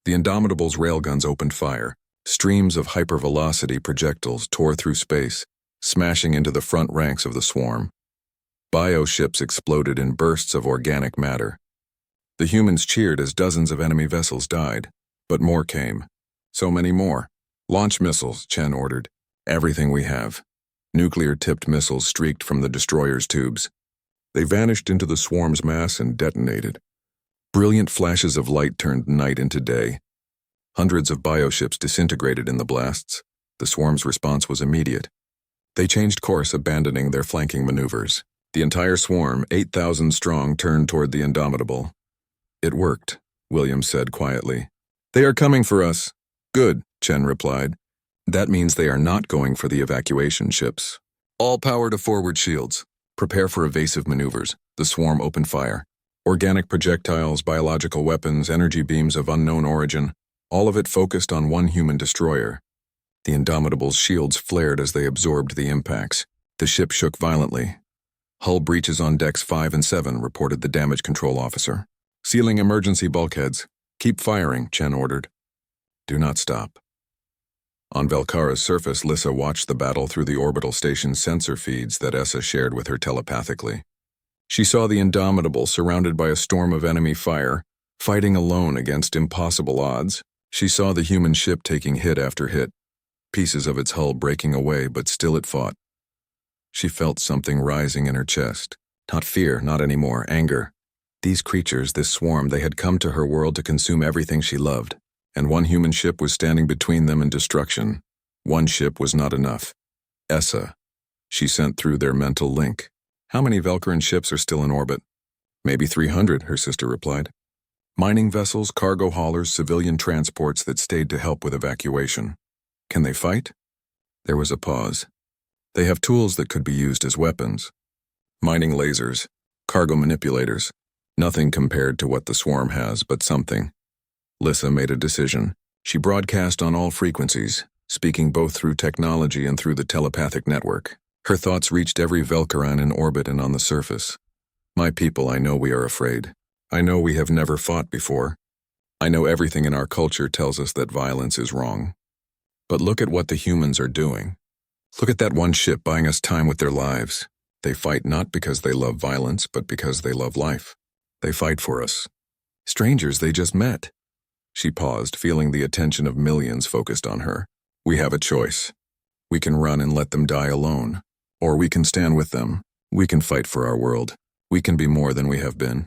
The Indomitable's railguns opened fire. Streams of hypervelocity projectiles tore through space, smashing into the front ranks of the swarm. Bioships exploded in bursts of organic matter. The humans cheered as dozens of enemy vessels died, but more came. So many more. "Launch missiles," Chen ordered. "Everything we have." Nuclear-tipped missiles streaked from the destroyer's tubes. They vanished into the swarm's mass and detonated. Brilliant flashes of light turned night into day. Hundreds of bioships disintegrated in the blasts. The swarm's response was immediate. They changed course, abandoning their flanking maneuvers. The entire swarm, 8,000 strong, turned toward the Indomitable. "It worked," Williams said quietly. "They are coming for us." "Good," Chen replied. "That means they are not going for the evacuation ships. All power to forward shields. Prepare for evasive maneuvers." The swarm opened fire. Organic projectiles, biological weapons, energy beams of unknown origin, all of it focused on one human destroyer. The Indomitable's shields flared as they absorbed the impacts. The ship shook violently. "Hull breaches on decks 5 and 7, reported the damage control officer. "Sealing emergency bulkheads. Keep firing," Chen ordered. "Do not stop." On Velcara's surface, Lissa watched the battle through the orbital station's sensor feeds that Essa shared with her telepathically. She saw the Indomitable surrounded by a storm of enemy fire, fighting alone against impossible odds. She saw the human ship taking hit after hit, pieces of its hull breaking away, but still it fought. She felt something rising in her chest. Not fear, not anymore, anger. These creatures, this swarm, they had come to her world to consume everything she loved, and one human ship was standing between them and destruction. One ship was not enough. Essa. She sent through their mental link. "How many Velcaran ships are still in orbit?" "Maybe 300, her sister replied. "Mining vessels, cargo haulers, civilian transports that stayed to help with evacuation. Can they fight?" There was a pause. "They have tools that could be used as weapons. Mining lasers, cargo manipulators. Nothing compared to what the swarm has, but something." Lissa made a decision. She broadcast on all frequencies, speaking both through technology and through the telepathic network. Her thoughts reached every Velcaran in orbit and on the surface. My people, I know we are afraid. I know we have never fought before. I know everything in our culture tells us that violence is wrong. But look at what the humans are doing. Look at that one ship buying us time with their lives. They fight not because they love violence, but because they love life. They fight for us. Strangers they just met. She paused, feeling the attention of millions focused on her. We have a choice. We can run and let them die alone. Or we can stand with them. We can fight for our world. We can be more than we have been.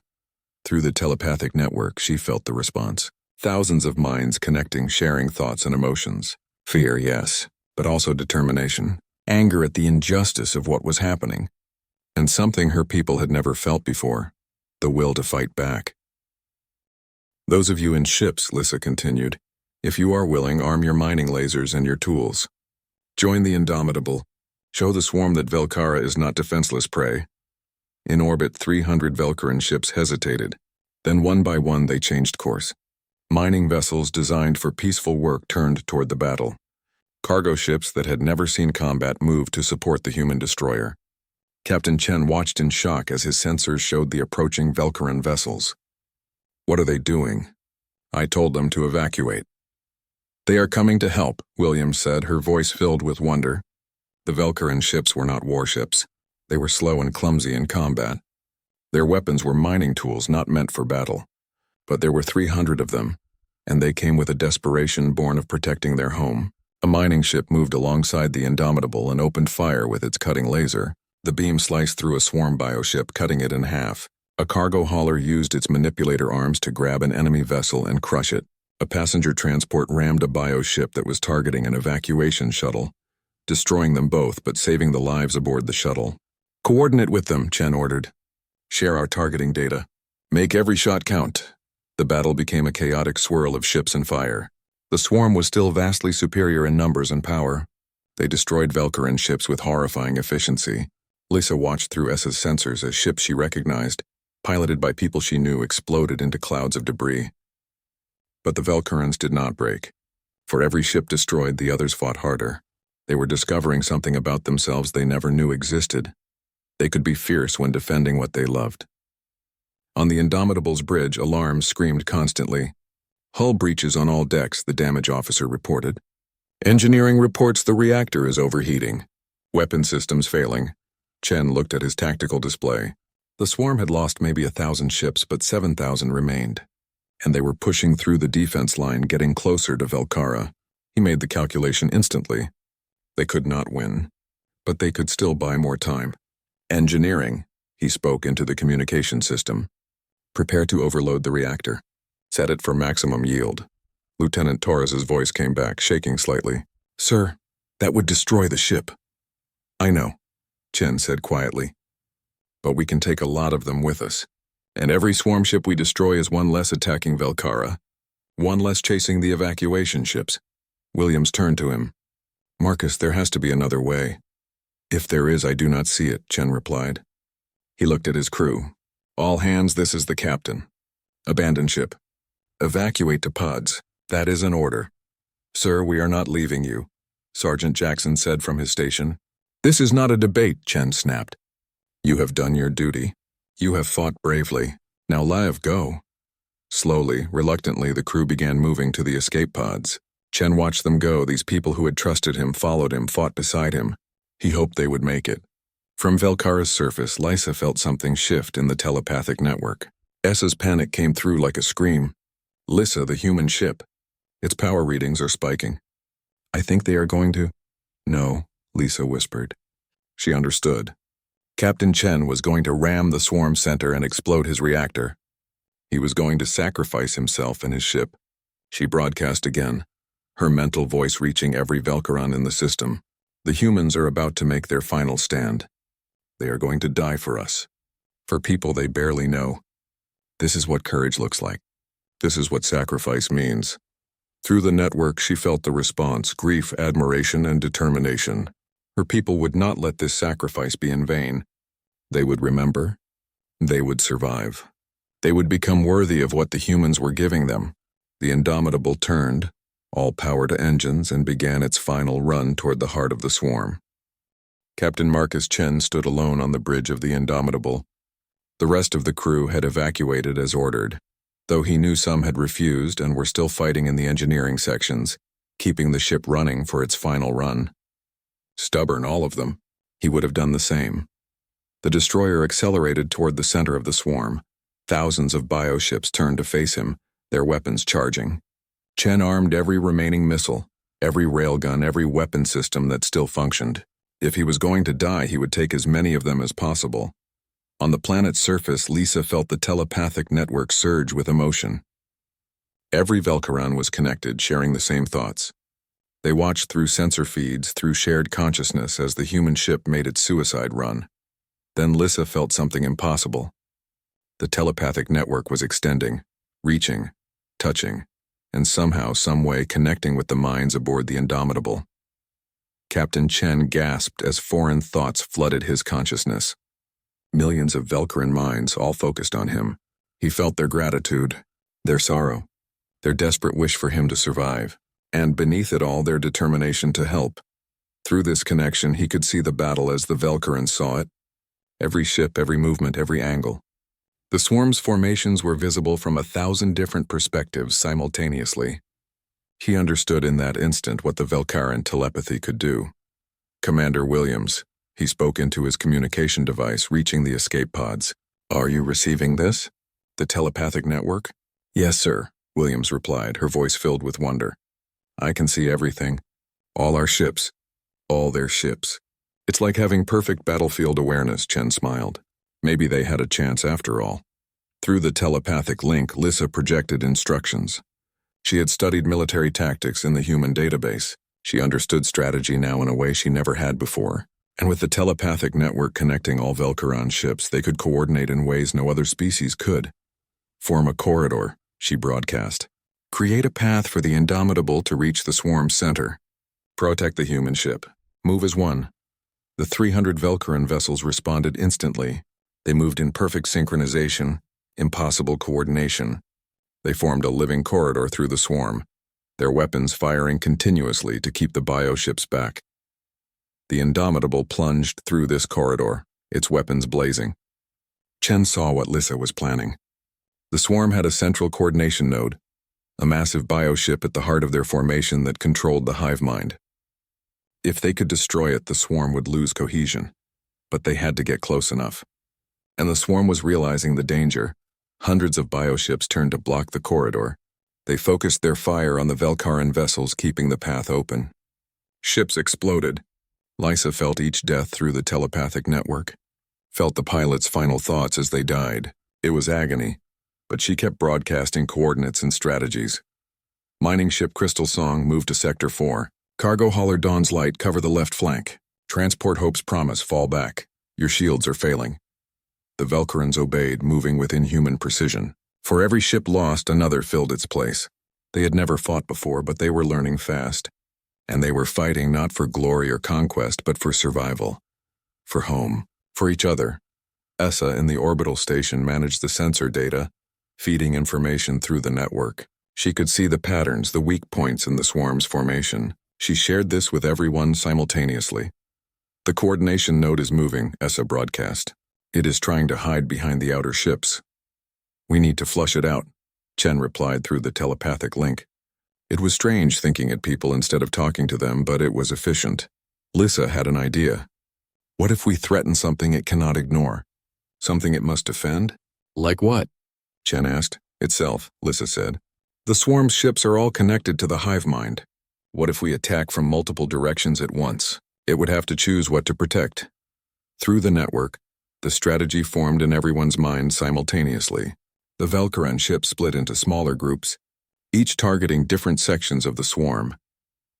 Through the telepathic network, she felt the response. Thousands of minds connecting, sharing thoughts and emotions. Fear, yes, but also determination. Anger at the injustice of what was happening. And something her people had never felt before. The will to fight back. Those of you in ships, Lissa continued, if you are willing, arm your mining lasers and your tools. Join the Indomitable. Show the swarm that Velcara is not defenseless prey. In orbit, 300 Velcaran ships hesitated. Then one by one they changed course. Mining vessels designed for peaceful work turned toward the battle. Cargo ships that had never seen combat moved to support the human destroyer. Captain Chen watched in shock as his sensors showed the approaching Velcaran vessels. What are they doing? I told them to evacuate. They are coming to help, Williams said, her voice filled with wonder. The Velcaran ships were not warships. They were slow and clumsy in combat. Their weapons were mining tools not meant for battle. But there were 300 of them, and they came with a desperation born of protecting their home. A mining ship moved alongside the Indomitable and opened fire with its cutting laser. The beam sliced through a swarm bioship, cutting it in half. A cargo hauler used its manipulator arms to grab an enemy vessel and crush it. A passenger transport rammed a bioship that was targeting an evacuation shuttle, destroying them both but saving the lives aboard the shuttle. Coordinate with them, Chen ordered. Share our targeting data. Make every shot count. The battle became a chaotic swirl of ships and fire. The swarm was still vastly superior in numbers and power. They destroyed Velcaran ships with horrifying efficiency. Lisa watched through Essa's sensors as ships she recognized, piloted by people she knew, exploded into clouds of debris. But the Velcarans did not break. For every ship destroyed, the others fought harder. They were discovering something about themselves they never knew existed. They could be fierce when defending what they loved. On the Indomitable's bridge, alarms screamed constantly. Hull breaches on all decks, the damage officer reported. Engineering reports the reactor is overheating. Weapon systems failing. Chen looked at his tactical display. The swarm had lost maybe 1,000 ships, but 7,000 remained. And they were pushing through the defense line, getting closer to Velcara. He made the calculation instantly. They could not win, but they could still buy more time. Engineering, he spoke into the communication system. Prepare to overload the reactor. Set it for maximum yield. Lieutenant Torres's voice came back, shaking slightly. Sir, that would destroy the ship. I know, Chen said quietly. But we can take a lot of them with us. And every swarm ship we destroy is one less attacking Velcara. One less chasing the evacuation ships. Williams turned to him. Marcus, there has to be another way. If there is, I do not see it, Chen replied. He looked at his crew. All hands, this is the captain. Abandon ship. Evacuate to pods. That is an order. Sir, we are not leaving you, Sergeant Jackson said from his station. This is not a debate, Chen snapped. You have done your duty. You have fought bravely. Now live, go. Slowly, reluctantly, the crew began moving to the escape pods. Chen watched them go. These people who had trusted him, followed him, fought beside him. He hoped they would make it. From Velcara's surface, Lysa felt something shift in the telepathic network. Essa's panic came through like a scream. Lissa, the human ship. Its power readings are spiking. I think they are going to... No, Lisa whispered. She understood. Captain Chen was going to ram the swarm center and explode his reactor. He was going to sacrifice himself and his ship. She broadcast again, her mental voice reaching every Velcaran in the system. The humans are about to make their final stand. They are going to die for us. For people they barely know. This is what courage looks like. This is what sacrifice means. Through the network, she felt the response, grief, admiration, and determination. Her people would not let this sacrifice be in vain. They would remember. They would survive. They would become worthy of what the humans were giving them. The Indomitable turned, all power to engines, and began its final run toward the heart of the swarm. Captain Marcus Chen stood alone on the bridge of the Indomitable. The rest of the crew had evacuated as ordered, though he knew some had refused and were still fighting in the engineering sections, keeping the ship running for its final run. Stubborn, all of them. He would have done the same. The destroyer accelerated toward the center of the swarm. Thousands of bioships turned to face him, their weapons charging. Chen armed every remaining missile, every railgun, every weapon system that still functioned. If he was going to die, he would take as many of them as possible. On the planet's surface, Lisa felt the telepathic network surge with emotion. Every Velcaron was connected, sharing the same thoughts. They watched through sensor feeds, through shared consciousness as the human ship made its suicide run. Then Lisa felt something impossible. The telepathic network was extending, reaching, touching, and somehow, some way connecting with the minds aboard the Indomitable. Captain Chen gasped as foreign thoughts flooded his consciousness. Millions of Velcaron minds all focused on him. He felt their gratitude, their sorrow, their desperate wish for him to survive, and beneath it all their determination to help. Through this connection he could see the battle as the Velcaron saw it. Every ship, every movement, every angle. The swarm's formations were visible from 1,000 different perspectives simultaneously. He understood in that instant what the Velcaron telepathy could do. Commander Williams, he spoke into his communication device, reaching the escape pods. Are you receiving this? The telepathic network? Yes, sir, Williams replied, her voice filled with wonder. I can see everything. All our ships. All their ships. It's like having perfect battlefield awareness, Chen smiled. Maybe they had a chance after all. Through the telepathic link, Lisa projected instructions. She had studied military tactics in the human database. She understood strategy now in a way she never had before. And with the telepathic network connecting all Velcaron ships, they could coordinate in ways no other species could. Form a corridor, she broadcast. Create a path for the Indomitable to reach the swarm's center. Protect the human ship. Move as one. The 300 Velcaron vessels responded instantly. They moved in perfect synchronization, impossible coordination. They formed a living corridor through the swarm, their weapons firing continuously to keep the bioships back. The Indomitable plunged through this corridor, its weapons blazing. Chen saw what Lisa was planning. The swarm had a central coordination node, a massive bioship at the heart of their formation that controlled the hive mind. If they could destroy it, the swarm would lose cohesion. But they had to get close enough. And the swarm was realizing the danger. Hundreds of bioships turned to block the corridor. They focused their fire on the Velcaron vessels, keeping the path open. Ships exploded. Lisa felt each death through the telepathic network. Felt the pilots' final thoughts as they died. It was agony, but she kept broadcasting coordinates and strategies. Mining ship Crystal Song moved to Sector 4. Cargo hauler Dawn's Light, cover the left flank. Transport Hope's Promise, fall back. Your shields are failing. The Velcarons obeyed, moving with inhuman precision. For every ship lost, another filled its place. They had never fought before, but they were learning fast. And they were fighting not for glory or conquest, but for survival. For home. For each other. Essa in the orbital station managed the sensor data, feeding information through the network. She could see the patterns, the weak points in the swarm's formation. She shared this with everyone simultaneously. The coordination node is moving, Essa broadcast. It is trying to hide behind the outer ships. We need to flush it out, Chen replied through the telepathic link. It was strange thinking at people instead of talking to them, but it was efficient. Lisa had an idea. What if we threaten something it cannot ignore? Something it must defend? Like what? Chen asked. Itself, Lisa said. The swarm's ships are all connected to the hive mind. What if we attack from multiple directions at once? It would have to choose what to protect. Through the network, the strategy formed in everyone's mind simultaneously. The Velcaron ships split into smaller groups, each targeting different sections of the swarm.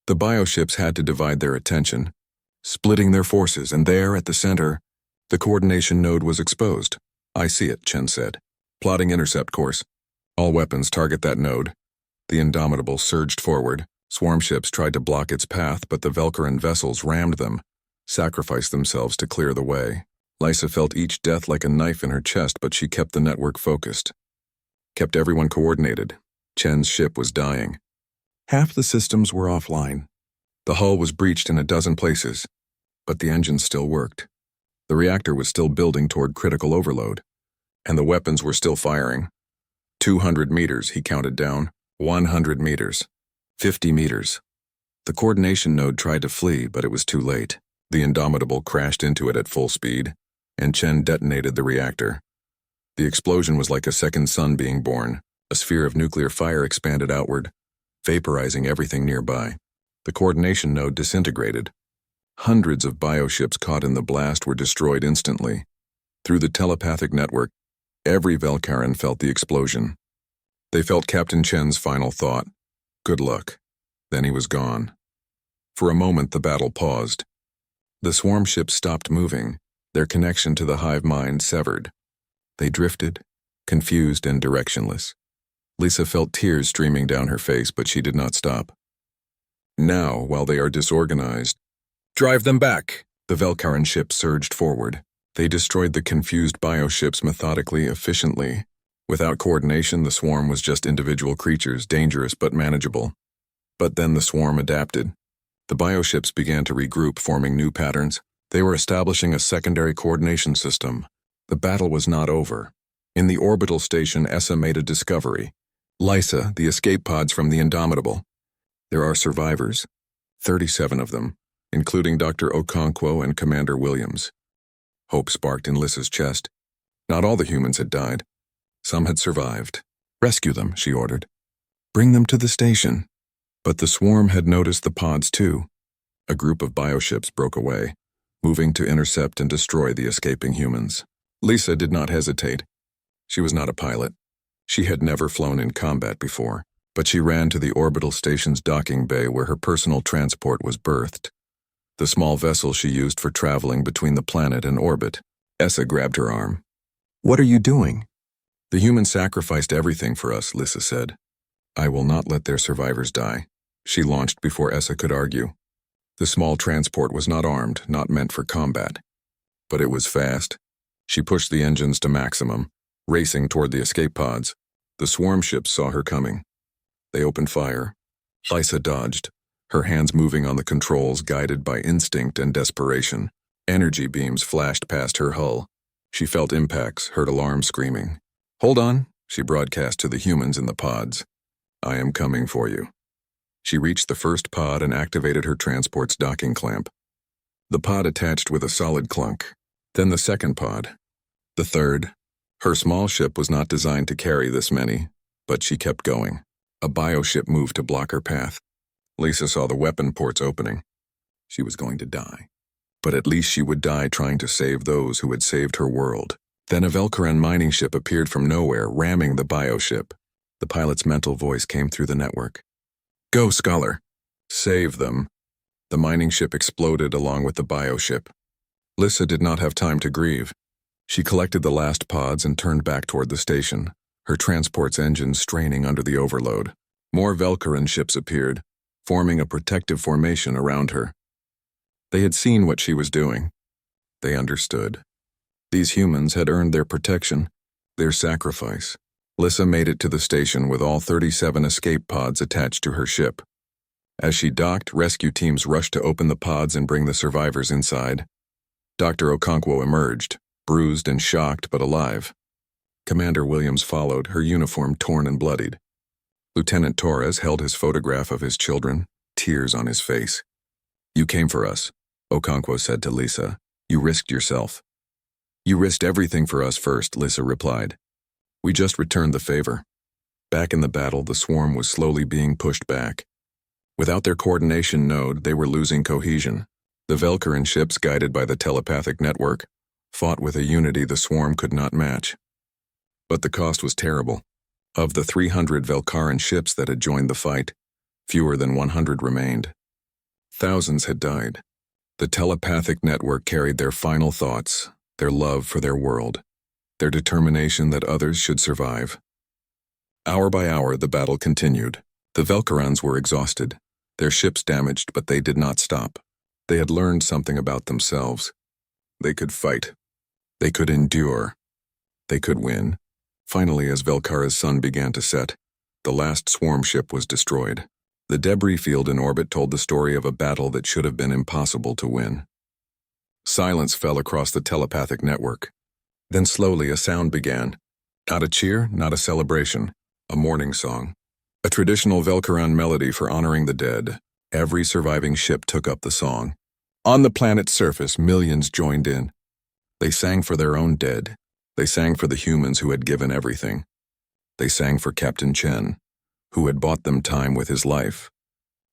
The bioships had to divide their attention, splitting their forces, and there, at the center, the coordination node was exposed. I see it, Chen said. Plotting intercept course. All weapons target that node. The Indomitable surged forward. Swarm ships tried to block its path, but the Velcaron vessels rammed them, sacrificed themselves to clear the way. Lisa felt each death like a knife in her chest, but she kept the network focused. Kept everyone coordinated. Chen's ship was dying. Half the systems were offline. The hull was breached in a dozen places. But the engines still worked. The reactor was still building toward critical overload, and the weapons were still firing. 200 meters, he counted down. 100 meters. 50 meters. The coordination node tried to flee, but it was too late. The Indomitable crashed into it at full speed, and Chen detonated the reactor. The explosion was like a second sun being born. A sphere of nuclear fire expanded outward, vaporizing everything nearby. The coordination node disintegrated. Hundreds of bioships caught in the blast were destroyed instantly. Through the telepathic network, every Velkaran felt the explosion. They felt Captain Chen's final thought. Good luck. Then he was gone. For a moment the battle paused. The swarm ships stopped moving, their connection to the hive mind severed. They drifted, confused and directionless. Lisa felt tears streaming down her face, but she did not stop. Now, while they are disorganized, drive them back! The Velkaran ship surged forward. They destroyed the confused bioships methodically, efficiently. Without coordination, the swarm was just individual creatures, dangerous but manageable. But then the swarm adapted. The bioships began to regroup, forming new patterns. They were establishing a secondary coordination system. The battle was not over. In the orbital station, Essa made a discovery. Lysa, the escape pods from the Indomitable. There are survivors, 37 of them, including Dr. Okonkwo and Commander Williams. Hope sparked in Lissa's chest. Not all the humans had died. Some had survived. Rescue them, she ordered. Bring them to the station. But the swarm had noticed the pods too. A group of bioships broke away, moving to intercept and destroy the escaping humans. Lisa did not hesitate. She was not a pilot. She had never flown in combat before, but she ran to the orbital station's docking bay where her personal transport was berthed. The small vessel she used for traveling between the planet and orbit. Essa grabbed her arm. What are you doing? The humans sacrificed everything for us, Lisa said. I will not let their survivors die. She launched before Essa could argue. The small transport was not armed, not meant for combat. But it was fast. She pushed the engines to maximum, racing toward the escape pods. The swarm ships saw her coming. They opened fire. Lysa dodged, her hands moving on the controls, guided by instinct and desperation. Energy beams flashed past her hull. She felt impacts, heard alarm screaming. Hold on, she broadcast to the humans in the pods. I am coming for you. She reached the first pod and activated her transport's docking clamp. The pod attached with a solid clunk. Then the second pod. The third. Her small ship was not designed to carry this many, but she kept going. A bioship moved to block her path. Lisa saw the weapon ports opening. She was going to die. But at least she would die trying to save those who had saved her world. Then a Velkaran mining ship appeared from nowhere, ramming the bioship. The pilot's mental voice came through the network. Go, Scholar. Save them. The mining ship exploded along with the bioship. Lisa did not have time to grieve. She collected the last pods and turned back toward the station, her transport's engines straining under the overload. More Velkaran ships appeared, forming a protective formation around her. They had seen what she was doing. They understood. These humans had earned their protection, their sacrifice. Lisa made it to the station with all 37 escape pods attached to her ship. As she docked, rescue teams rushed to open the pods and bring the survivors inside. Dr. Okonkwo emerged, bruised and shocked but alive. Commander Williams followed, her uniform torn and bloodied. Lieutenant Torres held his photograph of his children, tears on his face. You came for us, Okonkwo said to Lisa. You risked yourself. You risked everything for us first, Lisa replied. We just returned the favor. Back in the battle, the swarm was slowly being pushed back. Without their coordination node, they were losing cohesion. The Velkaran ships, guided by the telepathic network, fought with a unity the swarm could not match. But the cost was terrible. Of the 300 Velkaran ships that had joined the fight, fewer than 100 remained. Thousands had died. The telepathic network carried their final thoughts, their love for their world, their determination that others should survive. Hour by hour, the battle continued. The Velkarans were exhausted, their ships damaged, but they did not stop. They had learned something about themselves. They could fight. They could endure. They could win. Finally, as Velkara's sun began to set, the last swarm ship was destroyed. The debris field in orbit told the story of a battle that should have been impossible to win. Silence fell across the telepathic network. Then slowly a sound began. Not a cheer, not a celebration. A mourning song. A traditional Velcaran melody for honoring the dead. Every surviving ship took up the song. On the planet's surface, millions joined in. They sang for their own dead. They sang for the humans who had given everything. They sang for Captain Chen, who had bought them time with his life.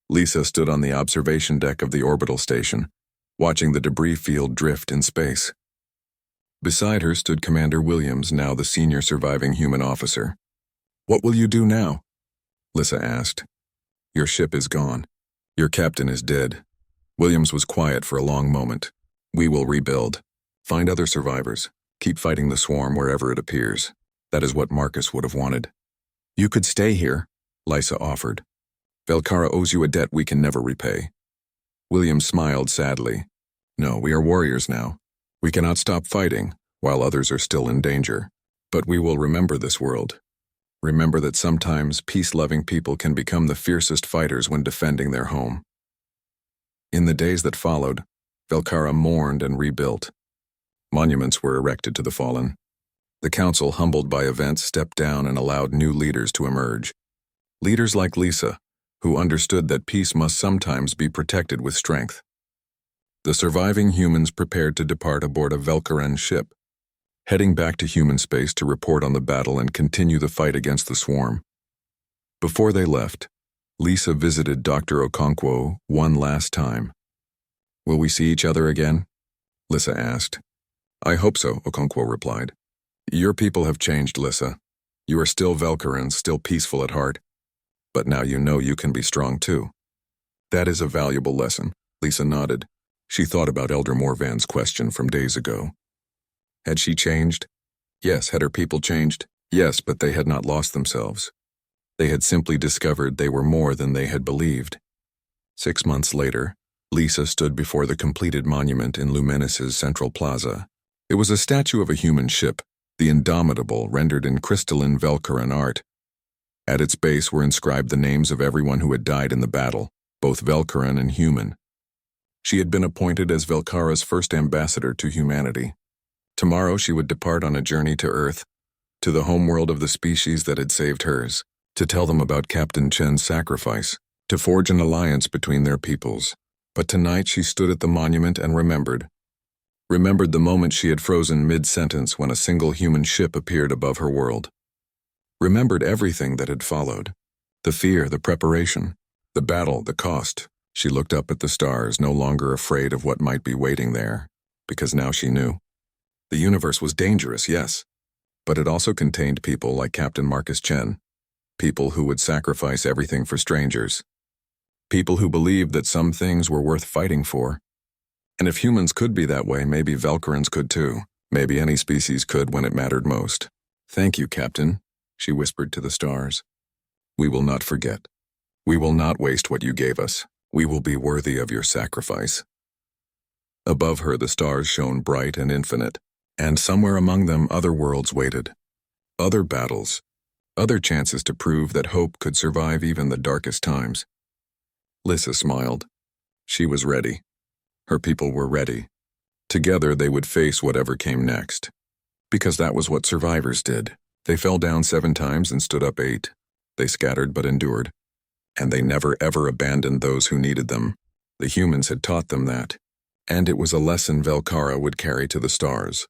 Lisa stood on the observation deck of the orbital station, watching the debris field drift in space. Beside her stood Commander Williams, now the senior surviving human officer. "What will you do now?" Lisa asked. "Your ship is gone. Your captain is dead." Williams was quiet for a long moment. "We will rebuild. Find other survivors. Keep fighting the swarm wherever it appears. That is what Marcus would have wanted." "You could stay here," Lisa offered. "Velcara owes you a debt we can never repay." Williams smiled sadly. "No, we are warriors now. We cannot stop fighting while others are still in danger. But we will remember this world. Remember that sometimes peace-loving people can become the fiercest fighters when defending their home." In the days that followed, Velcara mourned and rebuilt. Monuments were erected to the fallen. The council, humbled by events, stepped down and allowed new leaders to emerge. Leaders like Lisa, who understood that peace must sometimes be protected with strength. The surviving humans prepared to depart aboard a Velcaran ship, heading back to human space to report on the battle and continue the fight against the swarm. Before they left, Lisa visited Dr. Okonkwo one last time. "Will we see each other again?" Lisa asked. "I hope so," Okonkwo replied. "Your people have changed, Lisa. You are still Velcarans, still peaceful at heart. But now you know you can be strong too." "That is a valuable lesson," Lisa nodded. She thought about Elder Morvan's question from days ago. Had she changed? Yes. Had her people changed? Yes, but they had not lost themselves. They had simply discovered they were more than they had believed. 6 months later, Lisa stood before the completed monument in Lumenis's central plaza. It was a statue of a human ship, the Indomitable, rendered in crystalline Velcaran art. At its base were inscribed the names of everyone who had died in the battle, both Velcaran and human. She had been appointed as Velcara's first ambassador to humanity. Tomorrow she would depart on a journey to Earth, to the homeworld of the species that had saved hers, to tell them about Captain Chen's sacrifice, to forge an alliance between their peoples. But tonight she stood at the monument and remembered the moment she had frozen mid-sentence when a single human ship appeared above her world. Remembered everything that had followed. The fear, the preparation, the battle, the cost. She looked up at the stars, no longer afraid of what might be waiting there, because now she knew. The universe was dangerous, yes, but it also contained people like Captain Marcus Chen, people who would sacrifice everything for strangers, people who believed that some things were worth fighting for. And if humans could be that way, maybe Velcarans could too. Maybe any species could when it mattered most. "Thank you, Captain," she whispered to the stars. "We will not forget. We will not waste what you gave us. We will be worthy of your sacrifice." Above her, the stars shone bright and infinite, and somewhere among them other worlds waited. Other battles, other chances to prove that hope could survive even the darkest times. Lisa smiled. She was ready. Her people were ready. Together they would face whatever came next. Because that was what survivors did. They fell down 7 times and stood up 8. They scattered but endured. And they never ever abandoned those who needed them. The humans had taught them that. And it was a lesson Velcara would carry to the stars.